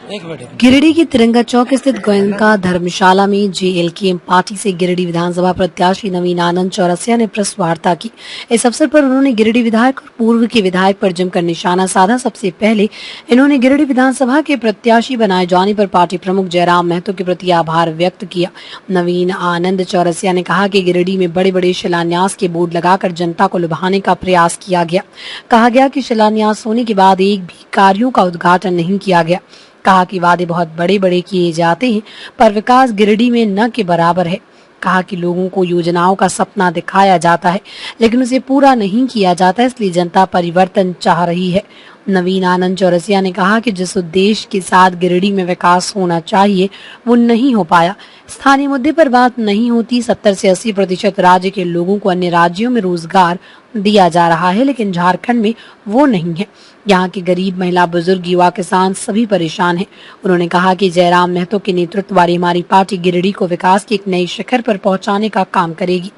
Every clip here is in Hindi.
गिरिडीह की तिरंगा चौक स्थित गोयनका धर्मशाला में जेएलके पार्टी से गिरिडीह विधानसभा प्रत्याशी नवीन आनंद चौरसिया ने प्रेस वार्ता की। इस अवसर पर उन्होंने गिरिडीह विधायक और पूर्व के विधायक पर जमकर निशाना साधा। सबसे पहले इन्होंने गिरिडीह विधानसभा के प्रत्याशी बनाए जाने पर पार्टी प्रमुख जयराम महतो के प्रति आभार व्यक्त किया। नवीन आनंद चौरसिया ने कहा कि गिरिडीह में बड़े बड़े शिलान्यास के बोर्ड लगाकर जनता को लुभाने का प्रयास किया गया। कहा गया कि शिलान्यास होने के बाद एक भी कार्यों का उद्घाटन नहीं किया गया। कहा कि वादे बहुत बड़े बड़े किए जाते हैं पर विकास गिरिडीह में न के बराबर है। कहा कि लोगों को योजनाओं का सपना दिखाया जाता है लेकिन उसे पूरा नहीं किया जाता, इसलिए जनता परिवर्तन चाह रही है। नवीन आनंद चौरसिया ने कहा कि जिस उद्देश्य के साथ गिरिडीह में विकास होना चाहिए वो नहीं हो पाया। स्थानीय मुद्दे पर बात नहीं होती। 70 से 80% राज्य के लोगों को अन्य राज्यों में रोजगार दिया जा रहा है लेकिन झारखंड में वो नहीं है। यहाँ के गरीब, महिला, बुजुर्ग, युवा, किसान सभी परेशान हैं। उन्होंने कहा कि जयराम महतो के नेतृत्व वाली हमारी पार्टी गिरिडीह को विकास के एक नए शिखर पर पहुंचाने का काम करेगी।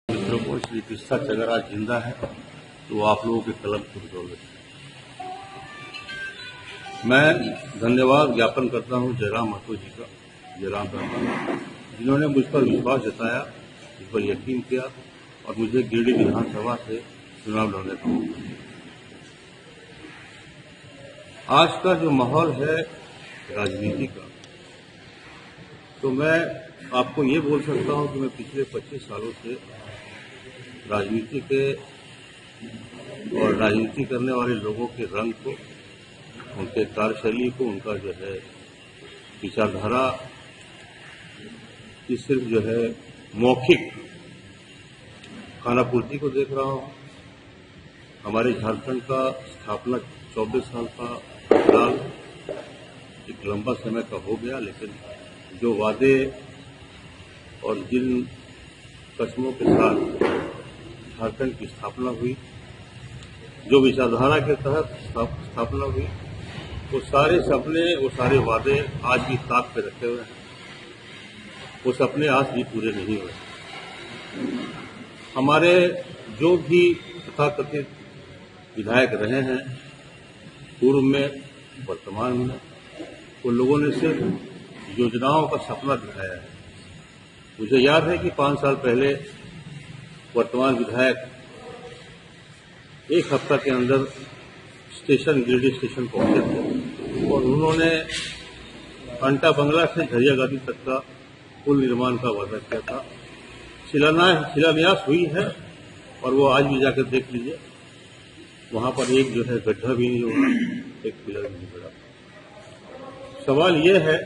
मित्रों को श्री कृष्णा अगर आज जिंदा है तो आप लोगों के कलम की बदौलत। मैं धन्यवाद ज्ञापन करता हूं जयराम महतो जी का, जयराम महतो जिन्होंने मुझ पर विश्वास जताया, मुझ पर यकीन किया और मुझे गिरिडीह विधानसभा से चुनाव लड़ने का मौका दिया। आज का जो माहौल है राजनीति का, तो मैं आपको ये बोल सकता हूं कि मैं पिछले 25 सालों से राजनीति के और राजनीति करने वाले लोगों के रंग को, उनके कार्यशैली को, उनका जो है विचारधारा की सिर्फ जो है मौखिक खानापूर्ति को देख रहा हूं। हमारे झारखंड का स्थापना 24 साल का काल एक लंबा समय का हो गया, लेकिन जो वादे और जिन कस्मों के साथ झारखंड की स्थापना हुई, जो विचारधारा के तहत स्थापना हुई, वो सारे सपने, वो सारे वादे आज भी ताक पे रखे हुए हैं। वो सपने आज भी पूरे नहीं हुए। हमारे जो भी तथाकथित विधायक रहे हैं पूर्व में, वर्तमान में, उन लोगों ने सिर्फ योजनाओं का सपना दिखाया है। मुझे याद है कि 5 साल पहले वर्तमान विधायक एक हफ्ता के अंदर गिरिडीह स्टेशन पहुंचे थे और उन्होंने अंटा बंगला से झरिया गादी तक का पुल निर्माण का वादा किया था। शिलान्यास हुई है और वो आज भी जाकर देख लीजिए, वहां पर एक जो है गड्ढा भी नहीं हुआ, एक पिलर भी नहीं पड़ा। सवाल ये है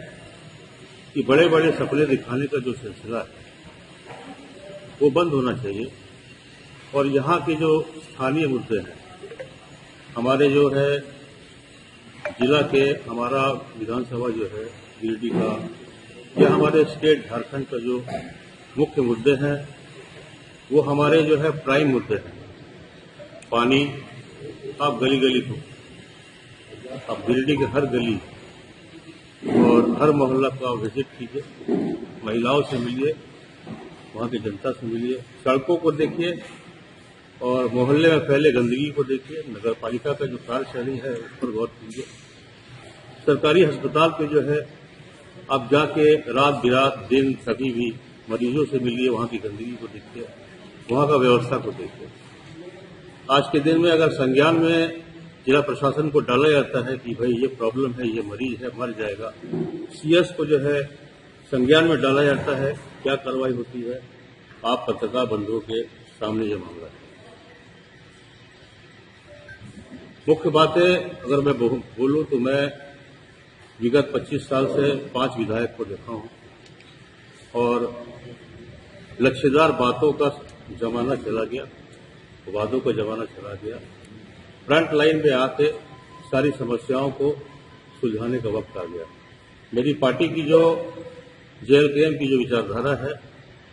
कि बड़े बड़े सपने दिखाने का जो सिलसिला है वो बंद होना चाहिए और यहाँ के जो स्थानीय मुद्दे हैं, हमारे जो है जिला के, हमारा विधानसभा जो है गिरिडीह का, या हमारे स्टेट झारखंड का जो मुख्य मुद्दे हैं वो हमारे जो है प्राइम मुद्दे हैं। पानी, आप गली गली को, आप गिरिडीह के हर गली और हर मोहल्ला का विजिट कीजिए, महिलाओं से मिलिए, वहाँ की जनता से मिलिए, सड़कों को देखिए और मोहल्ले में फैले गंदगी को देखिए। नगर पालिका का जो कार्यशैली है उस पर गौर कीजिए। सरकारी अस्पताल पे जो है आप जाके रात बिरात दिन कभी भी मरीजों से मिलिए, वहाँ की गंदगी को देखिए, वहाँ का व्यवस्था को देखिए। आज के दिन में अगर संज्ञान में जिला प्रशासन को डाला जाता है कि भाई ये प्रॉब्लम है, ये मरीज है, मर जाएगा, सीएस को जो है संज्ञान में डाला जाता है, क्या कार्रवाई होती है? आप पत्रकार बंधुओं के सामने ये मामला है। मुख्य बातें अगर मैं बोलूं तो मैं विगत 25 साल से 5 विधायक को देखा हूं और लक्ष्यदार बातों का जमाना चला गया, वादों का जमाना चला गया। फ्रंट लाइन पे आके सारी समस्याओं को सुलझाने का वक्त आ गया। मेरी पार्टी की जो जेएलके की जो विचारधारा है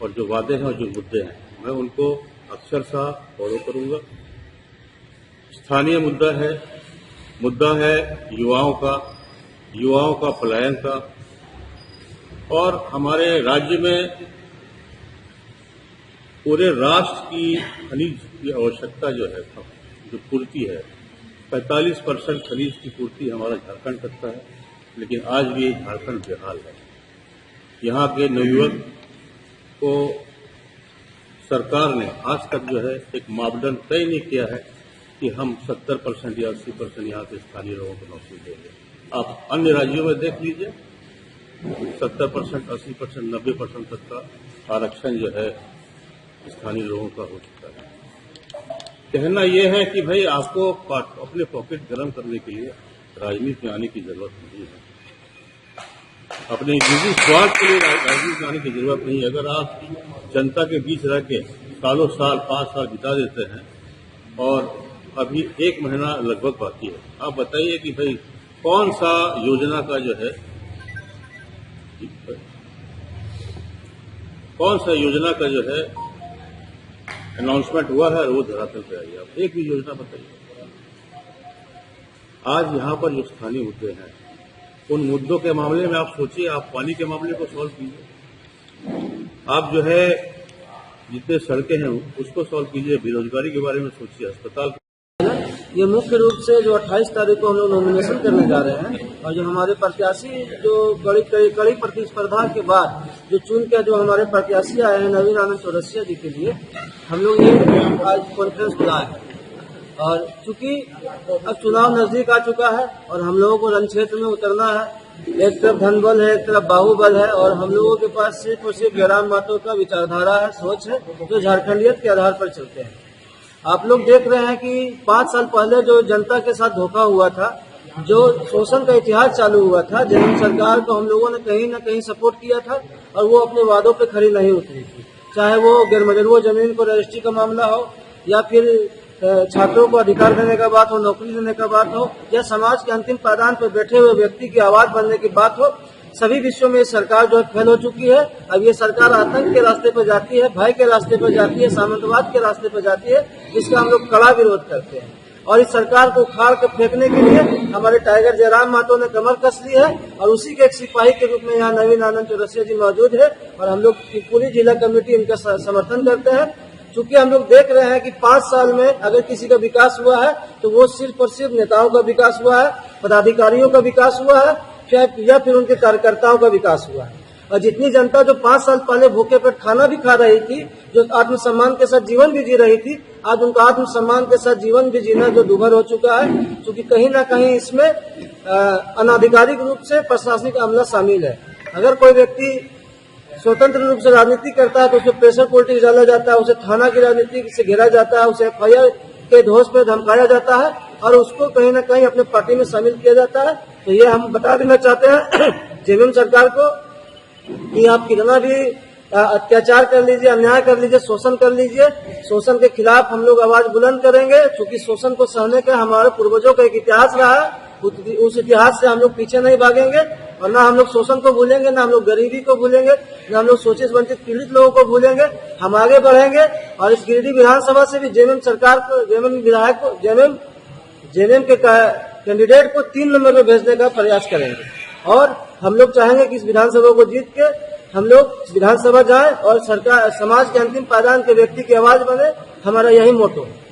और जो वादे हैं और जो मुद्दे हैं, मैं उनको अक्षरशः फॉलो करूंगा। स्थानीय मुद्दा है युवाओं का पलायन का, और हमारे राज्य में पूरे राष्ट्र की खनिज की आवश्यकता जो है, जो पूर्ति है, 45% खरीद की पूर्ति हमारा झारखंड करता है, लेकिन आज भी झारखंड बेहाल है। यहाँ के नवयुवक को सरकार ने आज तक जो है एक मापदंड तय नहीं किया है कि हम 70% या 80% यहाँ के स्थानीय लोगों को नौकरी देंगे। आप अन्य राज्यों में देख लीजिए, 70%, 80%, 90% तक का आरक्षण जो है स्थानीय लोगों का हो चुका है। कहना यह है कि भाई आपको अपने पॉकेट गर्म करने के लिए राजनीति में आने की जरूरत नहीं है, अपने निजी स्वार्थ के लिए राजनीति में आने की जरूरत नहीं है। अगर आप जनता के बीच रह के सालों साल 5 साल बिता देते हैं और अभी 1 महीना लगभग बाकी है, आप बताइए कि भाई कौन सा योजना का जो है अनाउंसमेंट हुआ है और वो धरातल पे आई है। आप एक भी योजना बताइए। आज यहाँ पर जो स्थानीय मुद्दे हैं, उन मुद्दों के मामले में आप सोचिए, आप पानी के मामले को सॉल्व कीजिए, आप जो है जितने सड़कें हैं उसको सॉल्व कीजिए, बेरोजगारी के बारे में सोचिए, अस्पताल। ये मुख्य रूप से जो 28 तारीख को हम लोग नॉमिनेशन करने जा रहे हैं और जो हमारे प्रत्याशी जो कड़ी प्रतिस्पर्धा के बाद जो चुन के जो हमारे प्रत्याशी आए हैं नवीन आनंद चौरसिया जी के लिए हम लोग ये आज कॉन्फ्रेंस बुलाए हैं। और चूंकि अब चुनाव नजदीक आ चुका है और हम लोगों को रण क्षेत्र में उतरना है, एक तरफ धनबल है, एक तरफ बाहुबल है और हम लोगों के पास सिर्फ और सिर्फ जयराम मातो का विचारधारा है, सोच है, जो झारखंडियत के आधार पर चलते हैं। आप लोग देख रहे हैं कि 5 साल पहले जो जनता के साथ धोखा हुआ था, जो शोषण का इतिहास चालू हुआ था, जब सरकार को हम लोगों ने कहीं न कहीं सपोर्ट किया था और वो अपने वादों पे खरी नहीं उतरी थी, चाहे वो गैरमजरूआ जमीन को रजिस्ट्री का मामला हो या फिर छात्रों को अधिकार देने का बात हो, नौकरी देने का बात हो या समाज के अंतिम पायदान पर बैठे हुए व्यक्ति की आवाज बनने की बात हो। सभी विषयों में सरकार जो है फेल हो चुकी है। अब ये सरकार आतंक के रास्ते पर जाती है, भय के रास्ते पर जाती है, सामंतवाद के रास्ते पर जाती है, जिसका हम लोग कड़ा विरोध करते हैं। और इस सरकार को उखाड़ कर फेंकने के लिए हमारे टाइगर जयराम मातो ने कमर कस ली है और उसी के एक सिपाही के रूप में यहाँ नवीन आनंद चौरसिया जी मौजूद है और हम लोग की पूरी जिला कमेटी इनका समर्थन करते हैं। चूंकि हम लोग देख रहे हैं कि 5 साल में अगर किसी का विकास हुआ है तो वो सिर्फ और सिर्फ नेताओं का विकास हुआ है, पदाधिकारियों का विकास हुआ है या फिर उनके कार्यकर्ताओं का विकास हुआ है। और जितनी जनता जो 5 साल पहले भूखे पेट खाना भी खा रही थी, जो आत्मसम्मान के साथ जीवन भी जी रही थी, आज उनका आत्मसम्मान के साथ जीवन भी जीना जो दुभर हो चुका है, क्योंकि कहीं ना कहीं इसमें अनाधिकारिक रूप से प्रशासनिक अमला शामिल है। अगर कोई व्यक्ति स्वतंत्र रूप से राजनीति करता है तो उसे प्रेशर पॉलिटिक्स डाला जाता है, उसे थाना की राजनीति से घेरा जाता है, उसे FIR के धौस पर धमकाया जाता है और उसको कहीं ना कहीं अपने पार्टी में शामिल किया जाता है। तो ये हम बता देना चाहते हैं जेवीएम सरकार को कि आप कितना भी अत्याचार कर लीजिए, अन्याय कर लीजिए, शोषण कर लीजिए, शोषण के खिलाफ हम लोग आवाज बुलंद करेंगे, क्योंकि शोषण को सहने का हमारे पूर्वजों का एक इतिहास रहा है। उस इतिहास से हम लोग पीछे नहीं भागेंगे और ना हम लोग शोषण को भूलेंगे, ना हम लोग गरीबी को भूलेंगे, ना हम लोग शोषित वंचित पीड़ित लोगों को भूलेंगे। हम आगे बढ़ेंगे और इस गिरिडीह विधानसभा से भी जेवीएम सरकार को, जेवीएम विधायक को, जेवीएम के कैंडिडेट को 3 नंबर में भेजने का प्रयास करेंगे। और हम लोग चाहेंगे कि इस विधानसभा को जीत के हम लोग विधानसभा जाएं और सरकार समाज के अंतिम पायदान के व्यक्ति की आवाज बने। हमारा यही मोटो है।